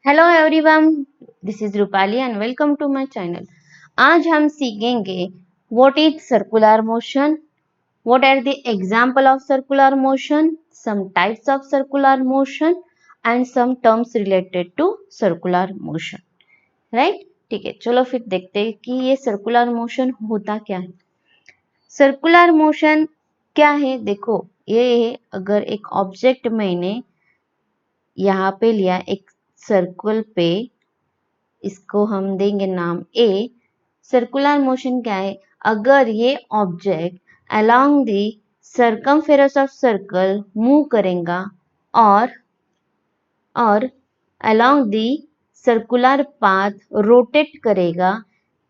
Hello everyone, this is Rupali and welcome to my channel. आज हम सीखेंगे what is circular motion, what are the example of circular motion, some types of circular motion and some terms related to circular motion. Right, ठीक है। चलो फिर देखते हैं कि ये सर्कुलर मोशन होता क्या है। सर्कुलर मोशन क्या है? देखो, ये है अगर एक ऑब्जेक्ट मैंने यहाँ पे लिया, एक सर्कल पे, इसको हम देंगे नाम ए। सर्कुलर मोशन क्या है? अगर ये object along the circumference of circle move करेगा और along the circular path rotate करेगा,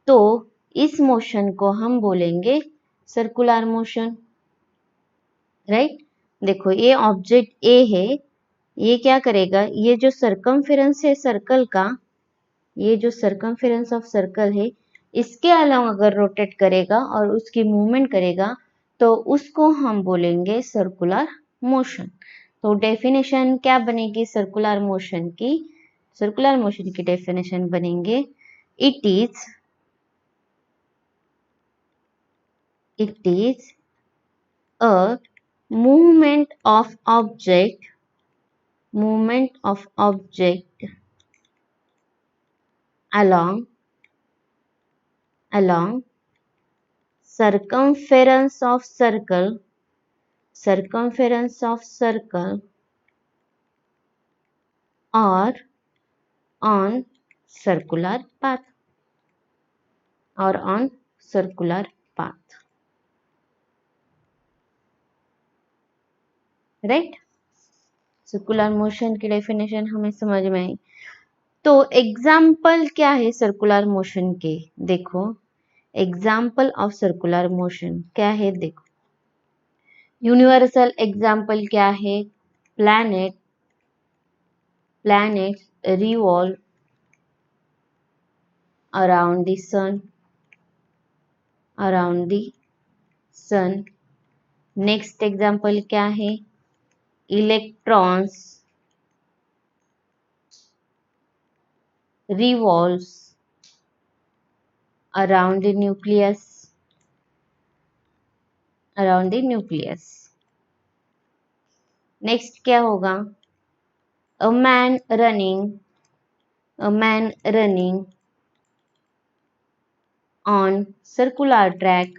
तो इस मोशन को हम बोलेंगे सर्कुलर मोशन। राइट, देखो ये ऑब्जेक्ट ए है, ये क्या करेगा, ये जो सर्कमफेरेंस है सर्कल का, ये जो सर्कमफेरेंस ऑफ सर्कल है, इसके अलावा अगर रोटेट करेगा और उसकी मूवमेंट करेगा तो उसको हम बोलेंगे सर्कुलर मोशन। तो डेफिनेशन क्या बनेगी सर्कुलर मोशन की? सर्कुलर मोशन की डेफिनेशन बनेंगे it is a movement of object along circumference of circle or on circular path right. Circular motion की डेफिनेशन हमें समझ में आई। तो एग्जाम्पल क्या है सर्कुलर मोशन के? देखो, एग्जाम्पल ऑफ सर्कुलर मोशन क्या है? देखो, यूनिवर्सल एग्जाम्पल क्या है? Planet revolve around the sun। Next example क्या है? Electrons revolves around the nucleus। Next क्या होगा? a man running on circular track।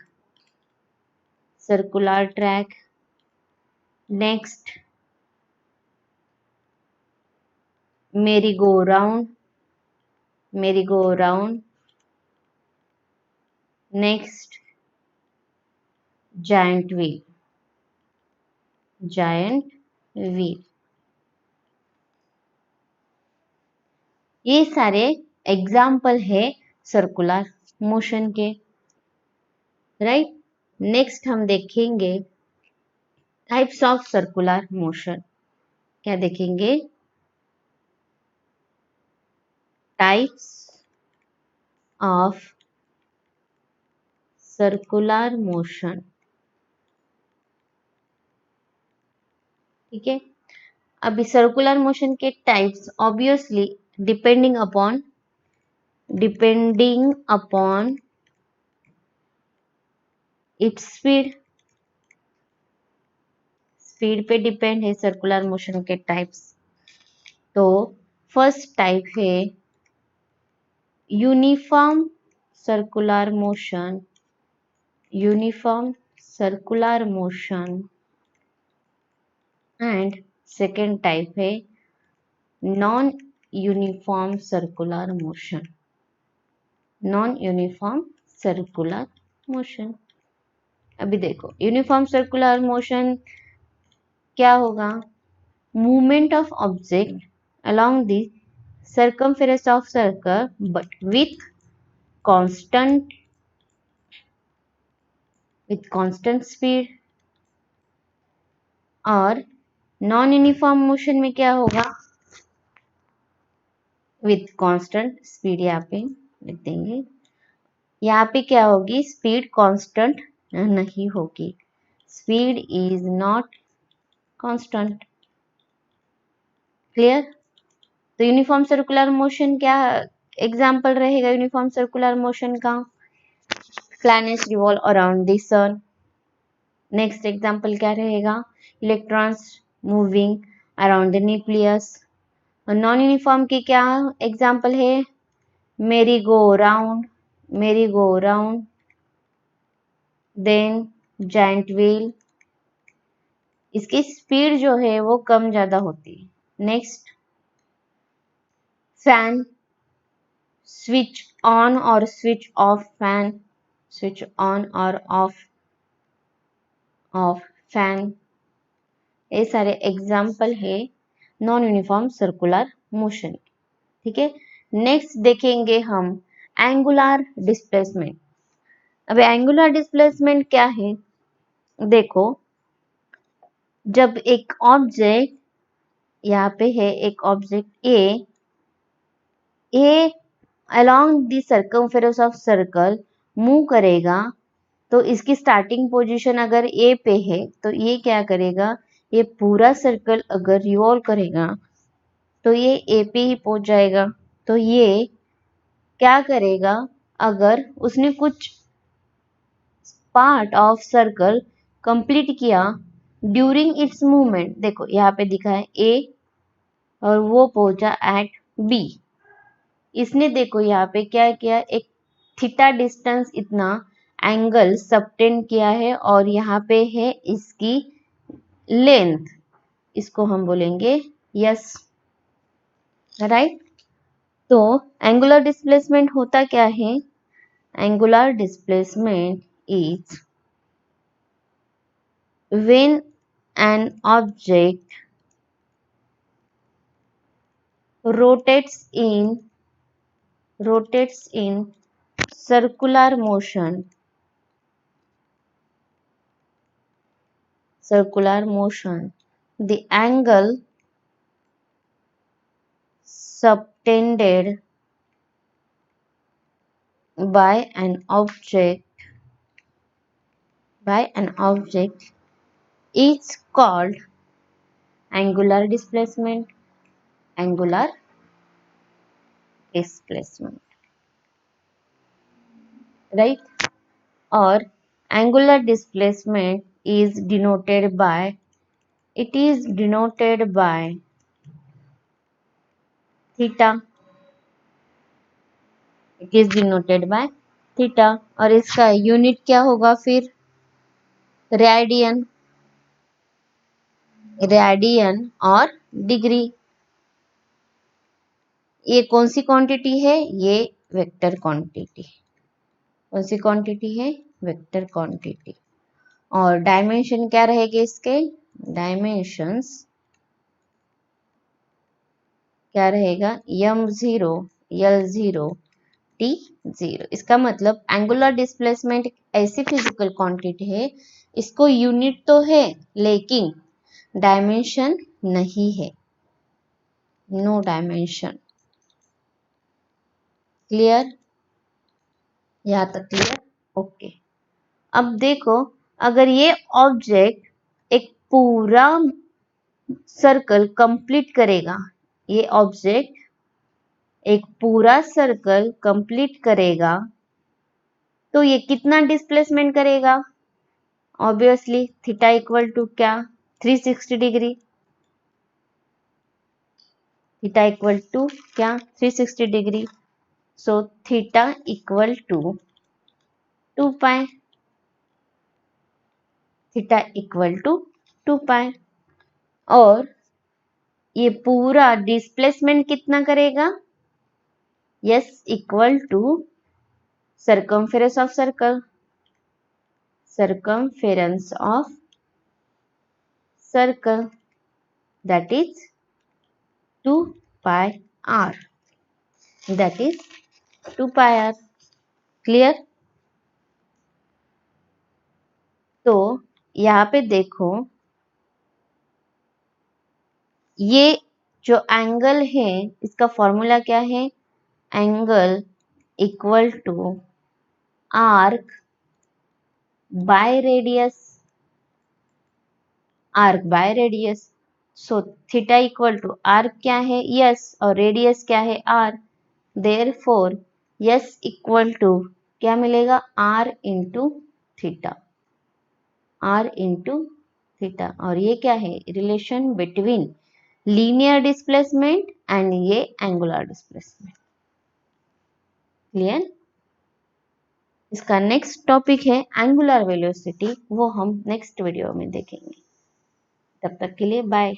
Next merry-go-round। Next giant wheel। ये सारे एग्जाम्पल है सर्कुलर मोशन के। राइट, नेक्स्ट हम देखेंगे टाइप्स ऑफ सर्कुलर मोशन। क्या देखेंगे? Types of circular motion. ठीक है, अभी सर्कुलर मोशन के types obviously depending upon its speed पे डिपेंड है सर्कुलर मोशन के टाइप्स। तो फर्स्ट टाइप है uniform circular motion and second type है नॉन यूनिफॉर्म सर्कुलर मोशन। अभी देखो, यूनिफॉर्म सर्कुलर मोशन क्या होगा? Movement of object along the circumference of circle but with constant speed। और नॉन यूनिफॉर्म मोशन में क्या होगा? With constant speed. यहाँ पे लिख देंगे, यहाँ पे क्या होगी? स्पीड कांस्टेंट नहीं होगी, speed is not constant. Clear? तो यूनिफॉर्म सर्कुलर मोशन क्या एग्जाम्पल रहेगा यूनिफॉर्म सर्कुलर मोशन का? Planets revolve around the sun. Next example क्या रहेगा? Electrons moving around the nucleus. Non uniform की क्या एग्जाम्पल है? Merry go round, merry go round, then giant wheel. इसकी speed जो है वो कम ज्यादा होती है। नेक्स्ट फैन, स्विच ऑन और switch off fan, switch on और ऑफ फैन, ये सारे एग्जाम्पल है नॉन यूनिफॉर्म सर्कुलर मोशन। ठीक है, नेक्स्ट देखेंगे हम एंगुलर डिस्प्लेसमेंट। अब एंगुलर डिस्प्लेसमेंट क्या है? देखो, जब एक ऑब्जेक्ट, यहाँ पे है एक object A along the circumference of circle move करेगा, तो इसकी स्टार्टिंग पोजीशन अगर ए पे है तो ये क्या करेगा? ये पूरा सर्कल अगर रिवॉल्व करेगा तो ये ए पे ही पहुंच जाएगा। तो ये क्या करेगा? अगर उसने कुछ पार्ट ऑफ सर्कल कंप्लीट किया ड्यूरिंग इट्स मूवमेंट, देखो यहाँ पे दिखा है ए और वो पहुंचा एट बी। इसने देखो यहाँ पे क्या किया, एक थीटा डिस्टेंस इतना एंगल सबटेंड किया है और यहाँ पे है इसकी लेंथ, इसको हम बोलेंगे यस, राइट। तो एंगुलर डिस्प्लेसमेंट होता क्या है? Angular displacement is when an object rotates in circular motion, the angle subtended by an object is called angular displacement, angular displacement, right? Or angular displacement is denoted by, it is denoted by theta, it is denoted by theta. और इसका unit क्या होगा फिर? Radian, radian और degree. ये कौन सी quantity है? ये वेक्टर क्वांटिटी। कौन सी क्वांटिटी है? Vector quantity. और डायमेंशन क्या रहेंगे इसके? डायमेंशंस क्या रहेगा? m0, l0, t0। इसका मतलब एंगुलर डिस्प्लेसमेंट ऐसी फिजिकल क्वांटिटी है, इसको यूनिट तो है लेकिन डायमेंशन नहीं है, नो डायमेंशन। क्लियर? यहाँ तक क्लियर? ओके। अब देखो, अगर ये ऑब्जेक्ट एक पूरा सर्कल कंप्लीट करेगा, ये ऑब्जेक्ट एक पूरा सर्कल कंप्लीट करेगा तो ये कितना डिस्प्लेसमेंट करेगा? ऑब्वियसली थीटा इक्वल टू क्या? 360 डिग्री। थीटा इक्वल टू क्या? 360 degree. So theta equal to 2 pi, theta equal to 2 pi. और ये पूरा डिस्प्लेसमेंट कितना करेगा? Yes, equal to circumference of circle, circumference of circle, that is 2 pi r, that is 2 pi r। Clear? तो यहाँ पे देखो, ये जो एंगल है इसका फॉर्मूला क्या है? Angle equal to arc by radius, arc by radius. So theta equal to R क्या है यस और रेडियस क्या है R, therefore S equal to क्या मिलेगा R into theta, R into theta. और ये क्या है relation between linear displacement and ये एंगुलर डिस्प्लेसमेंट। क्लियर। इसका नेक्स्ट टॉपिक है एंगुलर वेलोसिटी, वो हम नेक्स्ट वीडियो में देखेंगे। तब तक के लिए बाय।